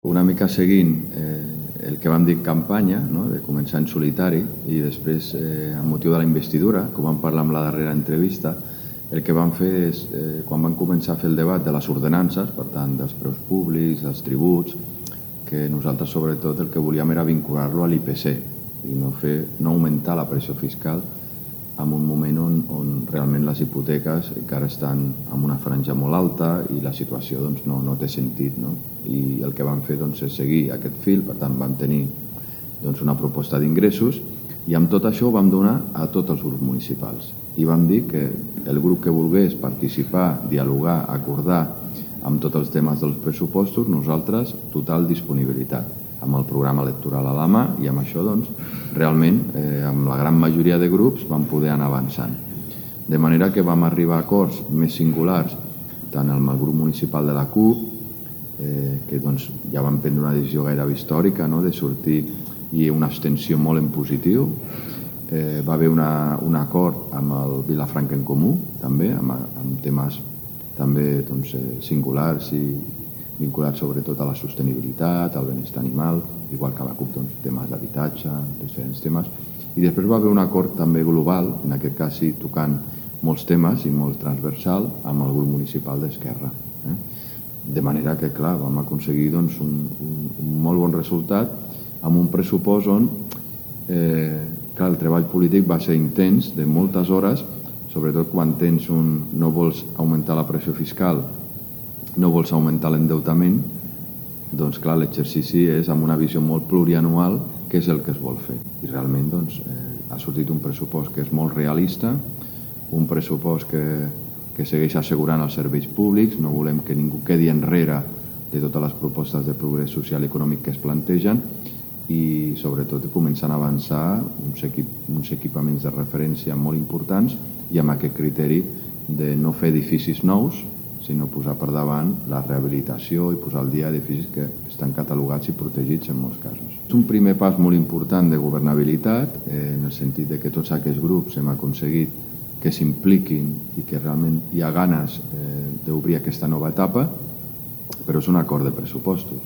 Una mica seguint el que vam dir campanya, de començar en solitari i després, amb motiu de la investidura, com vam parlar amb la darrera entrevista, el que vam fer és, quan vam començar a fer el debat de les ordenances, per tant, dels preus públics, dels tributs, que nosaltres sobretot el que volíem era vincular-lo a l'IPC i no augmentar la pressió fiscal en un moment on realment les hipoteques encara estan en una franja molt alta i la situació no té sentit. I el que vam fer és seguir aquest fil, per tant vam tenir una proposta d'ingressos i amb tot això ho vam donar a tots els grups municipals. I vam dir que el grup que volgués participar, dialogar, acordar amb tots els temes dels pressupostos, nosaltres total disponibilitat, amb el programa electoral a la mà i amb això, realment, amb la gran majoria de grups vam poder anar avançant. De manera que vam arribar a acords més singulars, tant amb el grup municipal de la CUP, que ja vam prendre una decisió gairebé històrica de sortir i una abstenció molt en positiu. Va haver un acord amb el Vilafranca en Comú, també, amb temes també singulars i vinculats sobretot a la sostenibilitat, al benestar animal, igual que a la CUP, temes d'habitatge, diferents temes. I després va haver un acord també global, en aquest cas sí, tocant molts temes i molt transversal, amb el grup municipal d'Esquerra. De manera que, clar, vam aconseguir un molt bon resultat amb un pressupost on el treball polític va ser intens, de moltes hores, sobretot quan no vols augmentar la pressió fiscal, no vols augmentar l'endeutament, doncs clar, l'exercici és amb una visió molt plurianual, que és el que es vol fer. I realment ha sortit un pressupost que és molt realista, un pressupost que segueix assegurant els serveis públics, no volem que ningú quedi enrere de totes les propostes de progrés social i econòmic que es plantegen i sobretot començant a avançar uns equipaments de referència molt importants i amb aquest criteri de no fer edificis nous, sinó posar per davant la rehabilitació i posar al dia edificis que estan catalogats i protegits en molts casos. És un primer pas molt important de governabilitat, en el sentit que tots aquests grups hem aconseguit que s'impliquin i que realment hi ha ganes d'obrir aquesta nova etapa, però és un acord de pressupostos.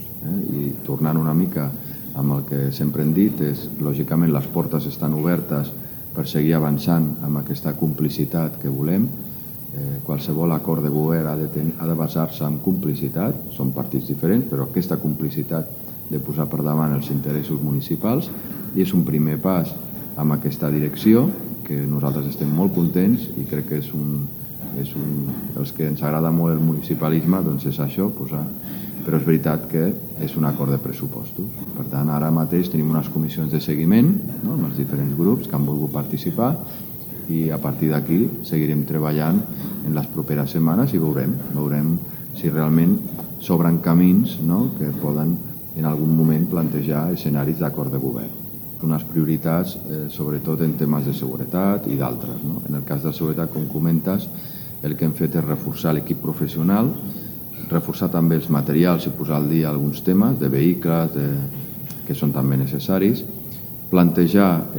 I tornant una mica amb el que sempre hem dit, lògicament les portes estan obertes per seguir avançant amb aquesta complicitat que volem. Qualsevol acord de govern ha de basar-se en complicitat, són partits diferents, però aquesta complicitat de posar per davant els interessos municipals i és un primer pas en aquesta direcció, que nosaltres estem molt contents i crec que els que ens agrada molt el municipalisme és això, però és veritat que és un acord de pressupostos. Per tant, ara mateix tenim unes comissions de seguiment amb els diferents grups que han volgut participar i a partir d'aquí seguirem treballant en les properes setmanes i veurem si realment s'obren camins que poden en algun moment plantejar escenaris d'acord de govern. Unes prioritats sobretot en temes de seguretat i d'altres. En el cas de seguretat, com comentes, el que hem fet és reforçar l'equip professional, reforçar també els materials i posar al dia alguns temes de vehicles que són també necessaris, plantejar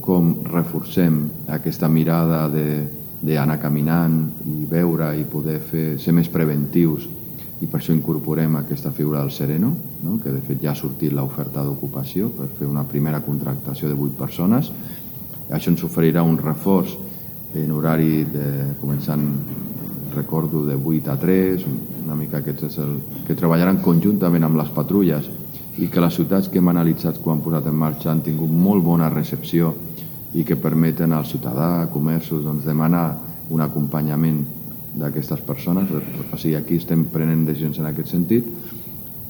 com reforcem aquesta mirada d'anar caminant i veure i poder ser més preventius i per això incorporem aquesta figura del sereno, que de fet ja ha sortit l'oferta d'ocupació per fer una primera contractació de 8 persones. Això ens oferirà un reforç en horari començant, recordo, de 8 a 3, una mica que treballaran conjuntament amb les patrulles i que les ciutats que hem analitzat quan hem posat en marxa han tingut molt bona recepció i que permeten al ciutadà, comerços, demanar un acompanyament d'aquestes persones. O sigui, aquí estem prenent decisions en aquest sentit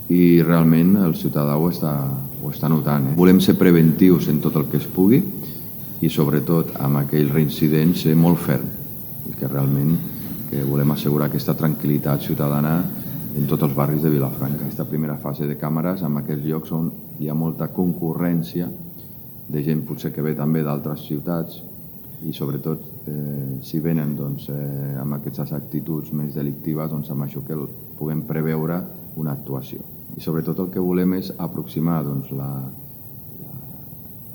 i realment el ciutadà ho està notant. Volem ser preventius en tot el que es pugui i sobretot amb aquell reincident ser molt ferm, que realment volem assegurar aquesta tranquil·litat ciutadana en tots els barris de Vilafranca. Aquesta primera fase de càmeres en aquells llocs on hi ha molta concurrència de gent potser que ve també d'altres ciutats i sobretot si venen amb aquestes actituds més delictives, amb això que puguem preveure una actuació. I sobretot el que volem és aproximar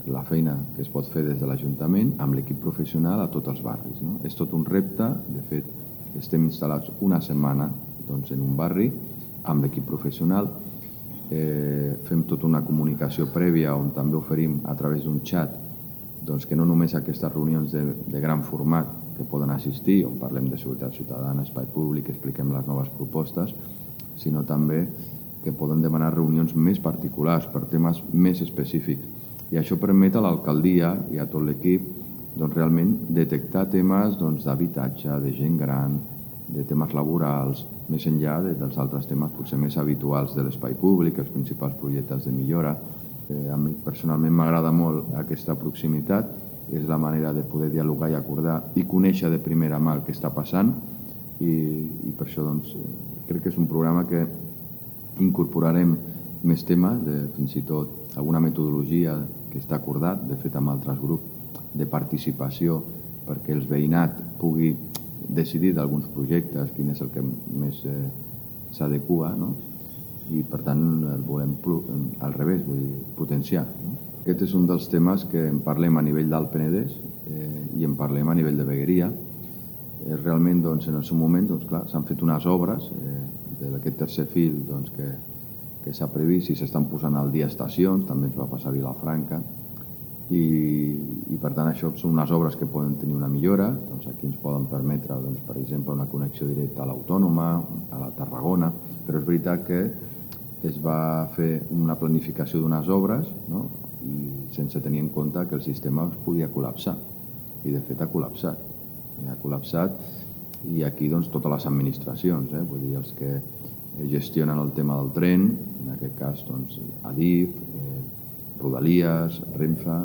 la feina que es pot fer des de l'Ajuntament amb l'equip professional a tots els barris. És tot un repte, de fet estem instal·lats una setmana en un barri amb l'equip professional fem tota una comunicació prèvia on també oferim a través d'un xat que no només aquestes reunions de gran format que poden assistir, on parlem de seguretat ciutadana, espai públic, expliquem les noves propostes, sinó també que poden demanar reunions més particulars per temes més específics. I això permet a l'alcaldia i a tot l'equip realment detectar temes d'habitatge, de gent gran, de temes laborals, més enllà dels altres temes potser més habituals de l'espai públic, els principals projectes de millora. A mi personalment m'agrada molt aquesta proximitat, és la manera de poder dialogar i acordar i conèixer de primera mà el que està passant i per això crec que és un programa que incorporarem més temes, fins i tot alguna metodologia que està acordat, de fet amb altres grups, de participació perquè el veïnat pugui decidir d'alguns projectes quin és el que més s'adequa, i per tant el volem al revés, vull dir, potenciar. Aquest és un dels temes que en parlem a nivell del Penedès i en parlem a nivell de vegueria. Realment en el seu moment s'han fet unes obres d'aquest tercer fil que s'ha previst i s'estan posant al dia estacions, també ens va passar a Vilafranca, i per tant això són unes obres que poden tenir una millora, aquí ens poden permetre per exemple una connexió directa a l'Autònoma, a la Tarragona, però és veritat que es va fer una planificació d'unes obres i sense tenir en compte que el sistema es podia col·lapsar i de fet ha col·lapsat i aquí totes les administracions, vull dir els que gestionen el tema del tren, en aquest cas Adif, Rodalies, Renfe,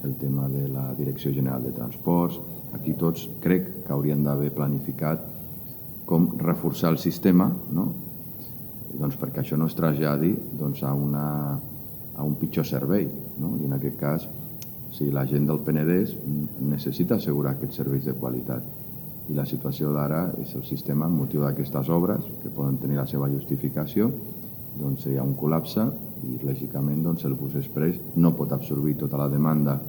el tema de la Direcció General de Transports. Aquí tots crec que haurien d'haver planificat com reforçar el sistema perquè això no es traslladi a un pitjor servei. I en aquest cas, la gent del Penedès necessita assegurar aquests serveis de qualitat. I la situació d'ara és el sistema, en motiu d'aquestes obres, que poden tenir la seva justificació, hi ha un col·lapse i lògicament el bus express no pot absorbir tota la demanda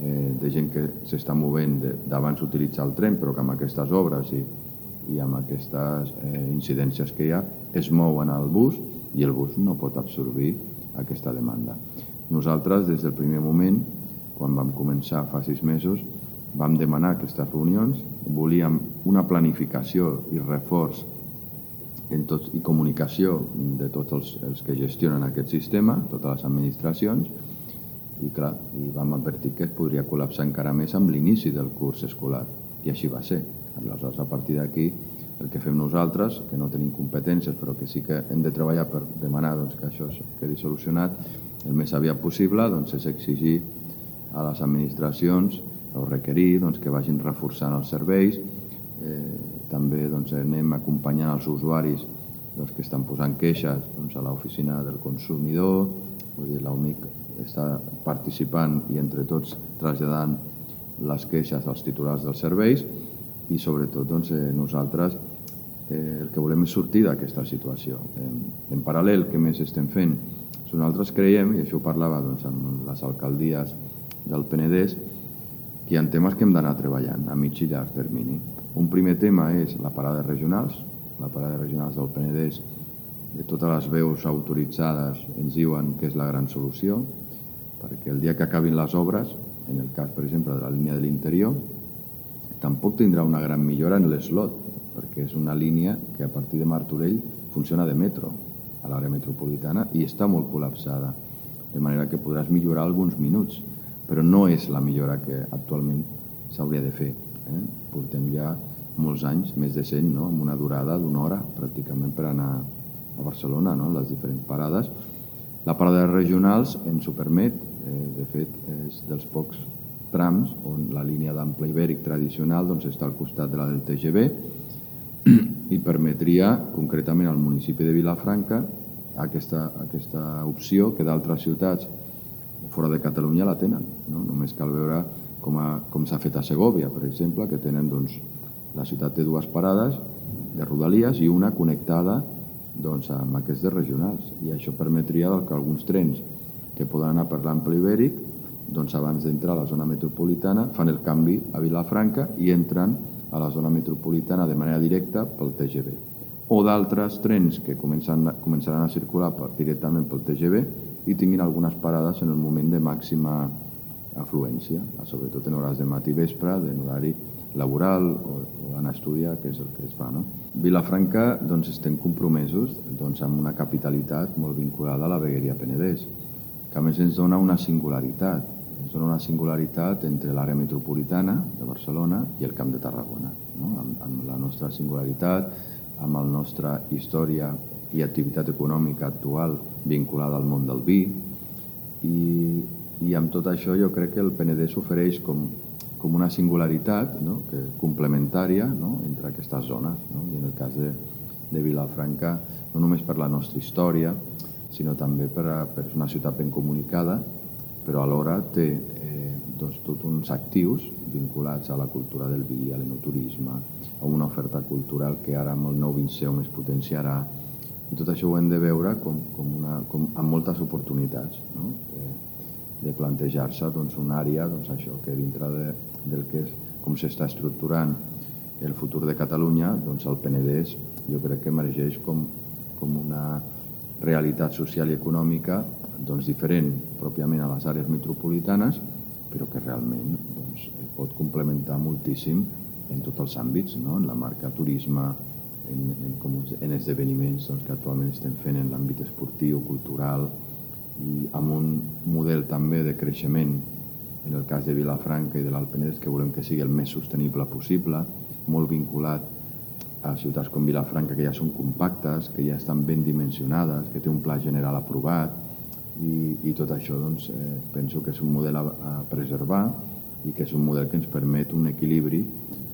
de gent que s'està movent d'abans utilitzar el tren, però que amb aquestes obres i amb aquestes incidències que hi ha es mouen al bus i el bus no pot absorbir aquesta demanda. Nosaltres, des del primer moment, quan vam començar fa 6 mesos, vam demanar aquestes reunions, volíem una planificació i reforç i comunicació de tots els que gestionen aquest sistema, totes les administracions, i vam advertir que es podria col·lapsar encara més amb l'inici del curs escolar, i així va ser. Aleshores, a partir d'aquí, el que fem nosaltres, que no tenim competències, però que sí que hem de treballar per demanar que això quedi solucionat el més aviat possible, és exigir a les administracions o requerir que vagin reforçant els serveis. També anem acompanyant els usuaris que estan posant queixes a l'oficina del consumidor, vull dir, l'OMIC està participant i entre tots traslladant les queixes als titulars dels serveis i sobretot nosaltres el que volem és sortir d'aquesta situació. En paral·lel, què més estem fent? Nosaltres creiem, i això ho parlava amb les alcaldies del Penedès, que hi ha temes que hem d'anar treballant a mig i llarg termini. Un primer tema és la parada regionals. La parada regionals del Penedès, de totes les veus autoritzades ens diuen que és la gran solució, perquè el dia que acabin les obres, en el cas, per exemple, de la línia de l'interior, tampoc tindrà una gran millora en l'eslot, perquè és una línia que a partir de Martorell funciona de metro a l'àrea metropolitana i està molt col·lapsada, de manera que podràs millorar alguns minuts, però no és la millora que actualment s'hauria de fer. Portem ja molts anys, més de 100, amb una durada d'una hora pràcticament per anar a Barcelona, les diferents parades. La parada de regionals ens ho permet, de fet és dels pocs trams on la línia d'ample ibèric tradicional està al costat de la del TGV i permetria concretament al municipi de Vilafranca aquesta opció que d'altres ciutats fora de Catalunya la tenen. Només cal veure com s'ha fet a Segòvia, per exemple, que tenen, la ciutat té 2 parades de Rodalies i una connectada amb aquests de regionals. I això permetria que alguns trens que poden anar per l'ample ibèric, abans d'entrar a la zona metropolitana, fan el canvi a Vilafranca i entren a la zona metropolitana de manera directa pel TGV. o d'altres trens que començaran a circular directament pel TGV i tinguin algunes parades en el moment de màxima afluència, sobretot en hores de matí i vespre, en horari laboral o anar a estudiar, que és el que es fa. No? Vilafranca estem compromesos amb una capitalitat molt vinculada a la vegueria Penedès, que a més ens dona una singularitat. Ens dona una singularitat entre l'àrea metropolitana de Barcelona i el Camp de Tarragona, no? Amb la nostra singularitat, amb la nostra història i activitat econòmica actual vinculada al món del vi, i amb tot això jo crec que el Penedès ofereix com una singularitat, no? Complementària, no? Entre aquestes zones. No? I en el cas de Vilafranca, no només per la nostra història, sinó també per ser una ciutat ben comunicada, però alhora té tots uns actius vinculats a la cultura del vi, a l'enoturisme, a una oferta cultural que ara amb el nou Vinceo es potenciarà, i tot això ho hem de veure amb moltes oportunitats, no? De plantejar-se una àrea que dintre del que és com s'està estructurant el futur de Catalunya, el Penedès jo crec que emergeix com una realitat social i econòmica diferent pròpiament a les àrees metropolitanes, però que realment pot complementar moltíssim en tots els àmbits, no? En la marca turisme, en esdeveniments que actualment estem fent en l'àmbit esportiu, cultural, i amb un model també de creixement, en el cas de Vilafranca i de l'Alt Penedès, que volem que sigui el més sostenible possible, molt vinculat a ciutats com Vilafranca, que ja són compactes, que ja estan ben dimensionades, que té un pla general aprovat, i tot això penso que és un model a preservar i que és un model que ens permet un equilibri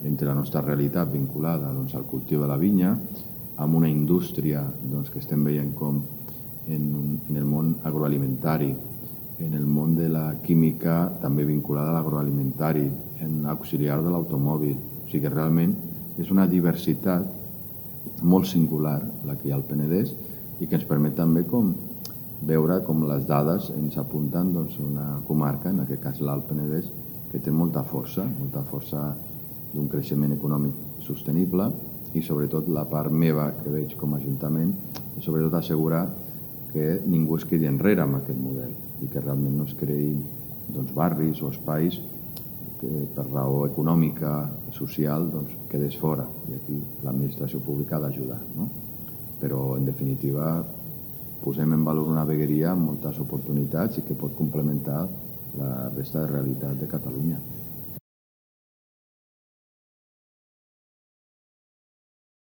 entre la nostra realitat vinculada al cultiu de la vinya, amb una indústria que estem veient com en el món agroalimentari, en el món de la química també vinculada a l'agroalimentari, en l'auxiliar de l'automòbil. O sigui que realment és una diversitat molt singular la que hi ha al Penedès i que ens permet també veure com les dades ens apunten una comarca, en aquest cas l'Alt Penedès, que té molta força d'un creixement econòmic sostenible, i sobretot la part meva que veig com a Ajuntament és sobretot assegurar que ningú es quedi enrere amb aquest model i que realment no es creïn barris o espais que per raó econòmica, social, quedés fora. I aquí l'administració pública ha d'ajudar, no? Però, en definitiva, posem en valor una vegueria amb moltes oportunitats i que pot complementar la resta de realitat de Catalunya.